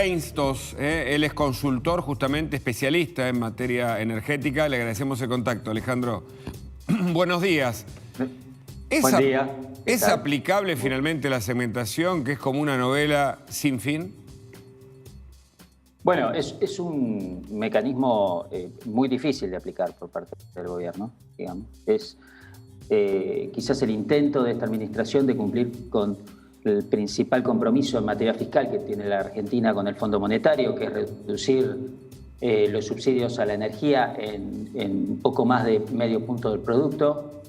Reinstos, él es consultor justamente especialista en materia energética. Le agradecemos el contacto, Alejandro. Buenos días. Buen día. ¿Es aplicable finalmente la segmentación, que es como una novela sin fin? Bueno, es un mecanismo muy difícil de aplicar por parte del gobierno, digamos. Es quizás el intento de esta administración de cumplir con el principal compromiso en materia fiscal que tiene la Argentina con el Fondo Monetario, que es reducir los subsidios a la energía en un poco más de medio punto del producto.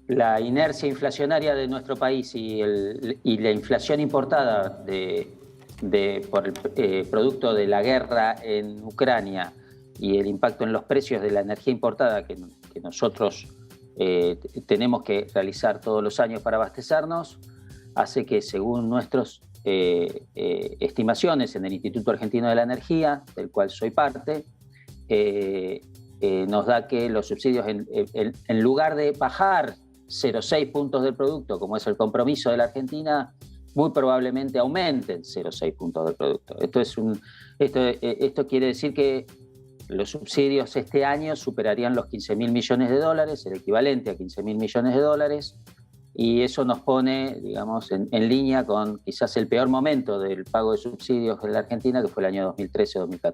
La inercia inflacionaria de nuestro país y la inflación importada por el producto de la guerra en Ucrania y el impacto en los precios de la energía importada que nosotros tenemos que realizar todos los años para abastecernos, hace que, según nuestras estimaciones en el Instituto Argentino de la Energía, del cual soy parte, nos da que los subsidios, en lugar de bajar 0,6 puntos del producto, como es el compromiso de la Argentina, muy probablemente aumenten 0,6 puntos del producto. Esto quiere decir que los subsidios este año superarían los 15.000 millones de dólares, el equivalente a 15.000 millones de dólares, y eso nos pone, digamos, en línea con quizás el peor momento del pago de subsidios en la Argentina, que fue el año 2013-2014.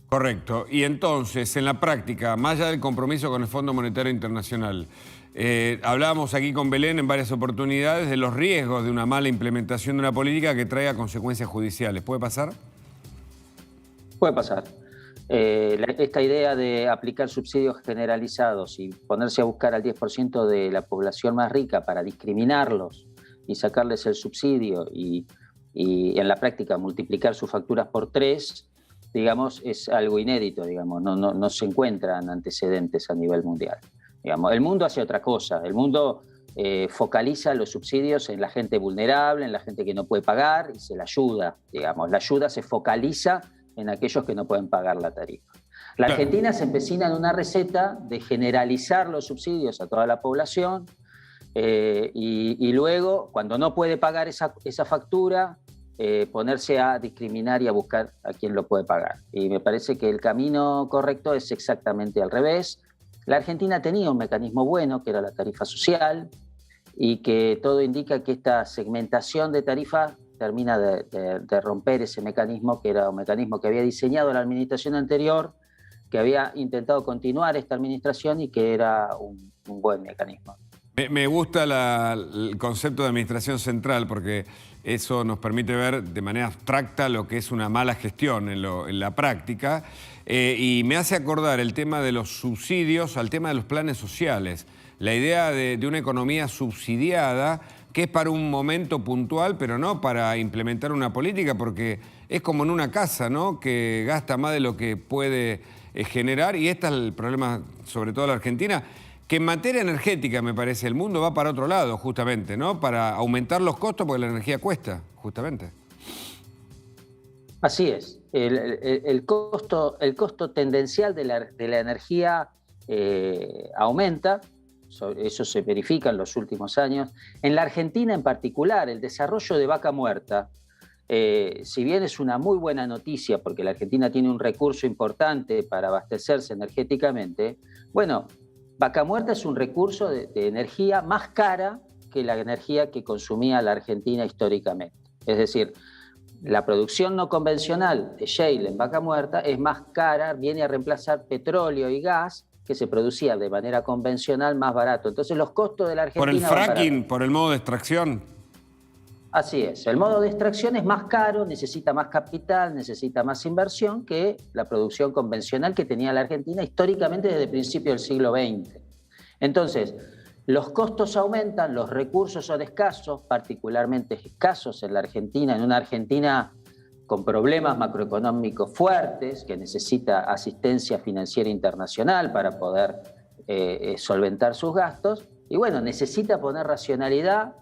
Correcto. Y entonces, en la práctica, más allá del compromiso con el Fondo Monetario Internacional, hablábamos aquí con Belén en varias oportunidades de los riesgos de una mala implementación de una política que traiga consecuencias judiciales. ¿Puede pasar? Puede pasar. Esta idea de aplicar subsidios generalizados y ponerse a buscar al 10% de la población más rica para discriminarlos y sacarles el subsidio y en la práctica multiplicar sus facturas por 3, digamos, es algo inédito, digamos, no se encuentran antecedentes a nivel mundial. Digamos, el mundo hace otra cosa, el mundo focaliza los subsidios en la gente vulnerable, en la gente que no puede pagar y se la ayuda, digamos, la ayuda se focaliza en aquellos que no pueden pagar la tarifa. La Argentina se empecina en una receta de generalizar los subsidios a toda la población y luego, cuando no puede pagar esa factura, ponerse a discriminar y a buscar a quien lo puede pagar. Y me parece que el camino correcto es exactamente al revés. La Argentina tenía un mecanismo bueno, que era la tarifa social, y que todo indica que esta segmentación de tarifa termina de romper ese mecanismo, que era un mecanismo que había diseñado la administración anterior, que había intentado continuar esta administración y que era un buen mecanismo. Me gusta el concepto de administración central, porque eso nos permite ver de manera abstracta lo que es una mala gestión en la práctica, y me hace acordar el tema de los subsidios al tema de los planes sociales. La idea de una economía subsidiada, que es para un momento puntual, pero no para implementar una política, porque es como en una casa, ¿no?, que gasta más de lo que puede generar, y este es el problema, sobre todo en la Argentina, que en materia energética, me parece, el mundo va para otro lado, justamente, ¿no?, para aumentar los costos, porque la energía cuesta, justamente. Así es. El costo tendencial de la energía aumenta. Eso se verifica en los últimos años. En la Argentina en particular, el desarrollo de Vaca Muerta, si bien es una muy buena noticia porque la Argentina tiene un recurso importante para abastecerse energéticamente, bueno, Vaca Muerta es un recurso de energía más cara que la energía que consumía la Argentina históricamente. Es decir, la producción no convencional de shale en Vaca Muerta es más cara, viene a reemplazar petróleo y gas que se producía de manera convencional más barato. Entonces los costos de la Argentina... ¿Por el fracking, por el modo de extracción? Así es. El modo de extracción es más caro, necesita más capital, necesita más inversión que la producción convencional que tenía la Argentina históricamente desde el principio del siglo XX. Entonces, los costos aumentan, los recursos son escasos, particularmente escasos en la Argentina, en una Argentina con problemas macroeconómicos fuertes, que necesita asistencia financiera internacional para poder solventar sus gastos, y bueno, necesita poner racionalidad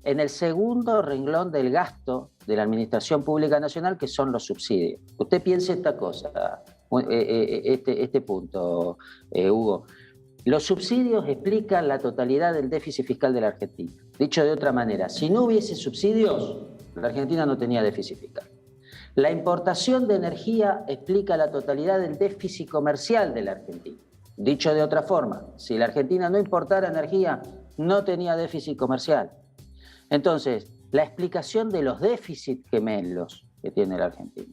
en el segundo renglón del gasto de la Administración Pública Nacional, que son los subsidios. Usted piense esta cosa, este punto, Hugo. Los subsidios explican la totalidad del déficit fiscal de la Argentina. Dicho de otra manera, si no hubiese subsidios, La Argentina no tenía déficit fiscal. La importación de energía explica la totalidad del déficit comercial de la Argentina. Dicho de otra forma, si la Argentina no importara energía, no tenía déficit comercial. Entonces, la explicación de los déficits gemelos que tiene la Argentina,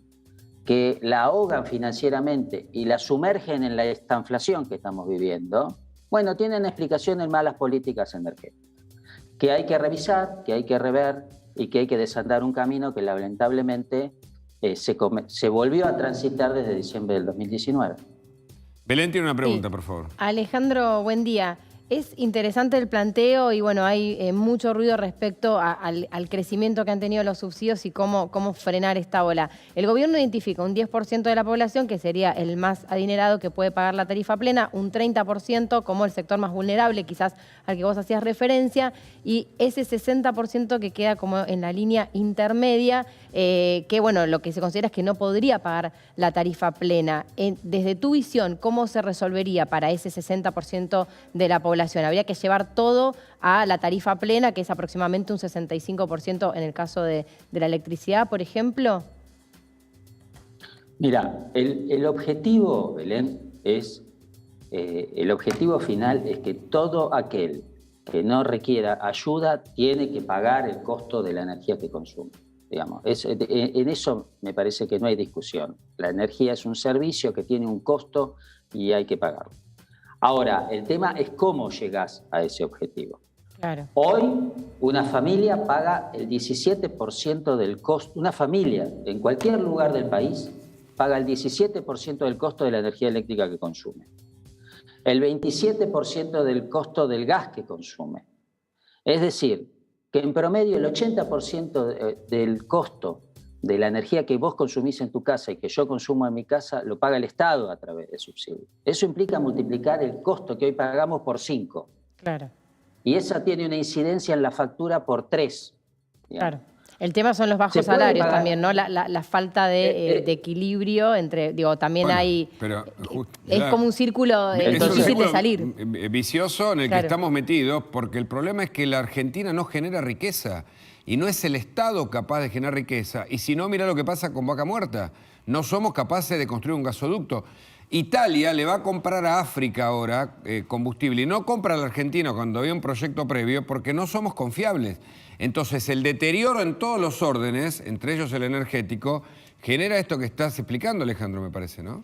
que la ahogan financieramente y la sumergen en la estanflación que estamos viviendo, bueno, tienen explicación en malas políticas energéticas, que hay que revisar, que hay que rever y que hay que desandar un camino que lamentablemente se volvió a transitar desde diciembre del 2019. Belén tiene una pregunta, por favor. Alejandro, buen día. Es interesante el planteo y bueno, hay mucho ruido respecto al crecimiento que han tenido los subsidios y cómo frenar esta ola. El gobierno identifica un 10% de la población que sería el más adinerado que puede pagar la tarifa plena, un 30% como el sector más vulnerable, quizás al que vos hacías referencia, y ese 60% que queda como en la línea intermedia, que bueno, lo que se considera es que no podría pagar la tarifa plena. Desde tu visión, ¿cómo se resolvería para ese 60% de la población? ¿Habría que llevar todo a la tarifa plena, que es aproximadamente un 65% en el caso de la electricidad, por ejemplo? Mira, el objetivo, Belén, el objetivo final es que todo aquel que no requiera ayuda tiene que pagar el costo de la energía que consume. Digamos, en eso me parece que no hay discusión. La energía es un servicio que tiene un costo y hay que pagarlo. Ahora, el tema es cómo llegás a ese objetivo. Claro. Hoy, una familia paga el 17% del costo, una familia en cualquier lugar del país paga el 17% del costo de la energía eléctrica que consume, el 27% del costo del gas que consume. Es decir, que en promedio el 80% del costo de la energía que vos consumís en tu casa y que yo consumo en mi casa, lo paga el Estado a través de subsidios. Eso implica multiplicar el costo que hoy pagamos por 5. Claro. Y esa tiene una incidencia en la factura por 3. Claro. El tema son los bajos salarios también, ¿no? La falta de equilibrio entre, digo, también bueno, hay... Pero es como un círculo difícil de salir. Vicioso en el que estamos metidos, porque el problema es que la Argentina no genera riqueza. Y no es el Estado capaz de generar riqueza. Y si no, mira lo que pasa con Vaca Muerta. No somos capaces de construir un gasoducto. Italia le va a comprar a África ahora combustible y no compra a la Argentina cuando había un proyecto previo porque no somos confiables. Entonces el deterioro en todos los órdenes, entre ellos el energético, genera esto que estás explicando, Alejandro, me parece, ¿no?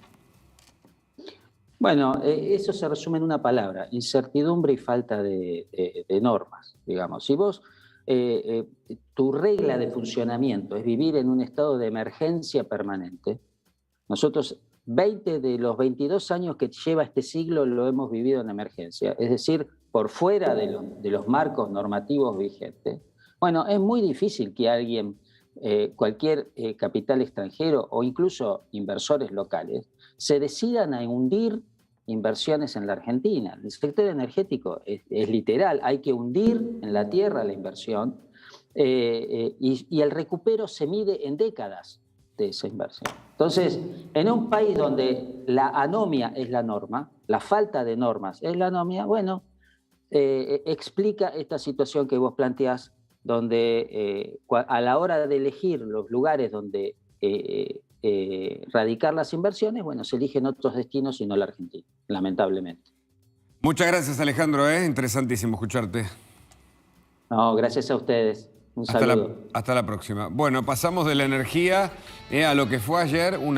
Bueno, eso se resume en una palabra: incertidumbre y falta de normas, digamos. Si vos... tu regla de funcionamiento es vivir en un estado de emergencia permanente. Nosotros 20 de los 22 años que lleva este siglo lo hemos vivido en emergencia, es decir, por fuera de los marcos normativos vigentes. Bueno, es muy difícil que alguien, cualquier capital extranjero o incluso inversores locales, se decidan a hundir inversiones en la Argentina. El sector energético es literal, hay que hundir en la tierra la inversión y el recupero se mide en décadas de esa inversión. Entonces, en un país donde la anomia es la norma, la falta de normas es la anomia, bueno, explica esta situación que vos planteás, donde a la hora de elegir los lugares donde radicar las inversiones, bueno, se eligen otros destinos y no la Argentina, lamentablemente. Muchas gracias, Alejandro, interesantísimo escucharte. No, gracias a ustedes. Un saludo. Hasta la próxima. Bueno, pasamos de la energía a lo que fue ayer una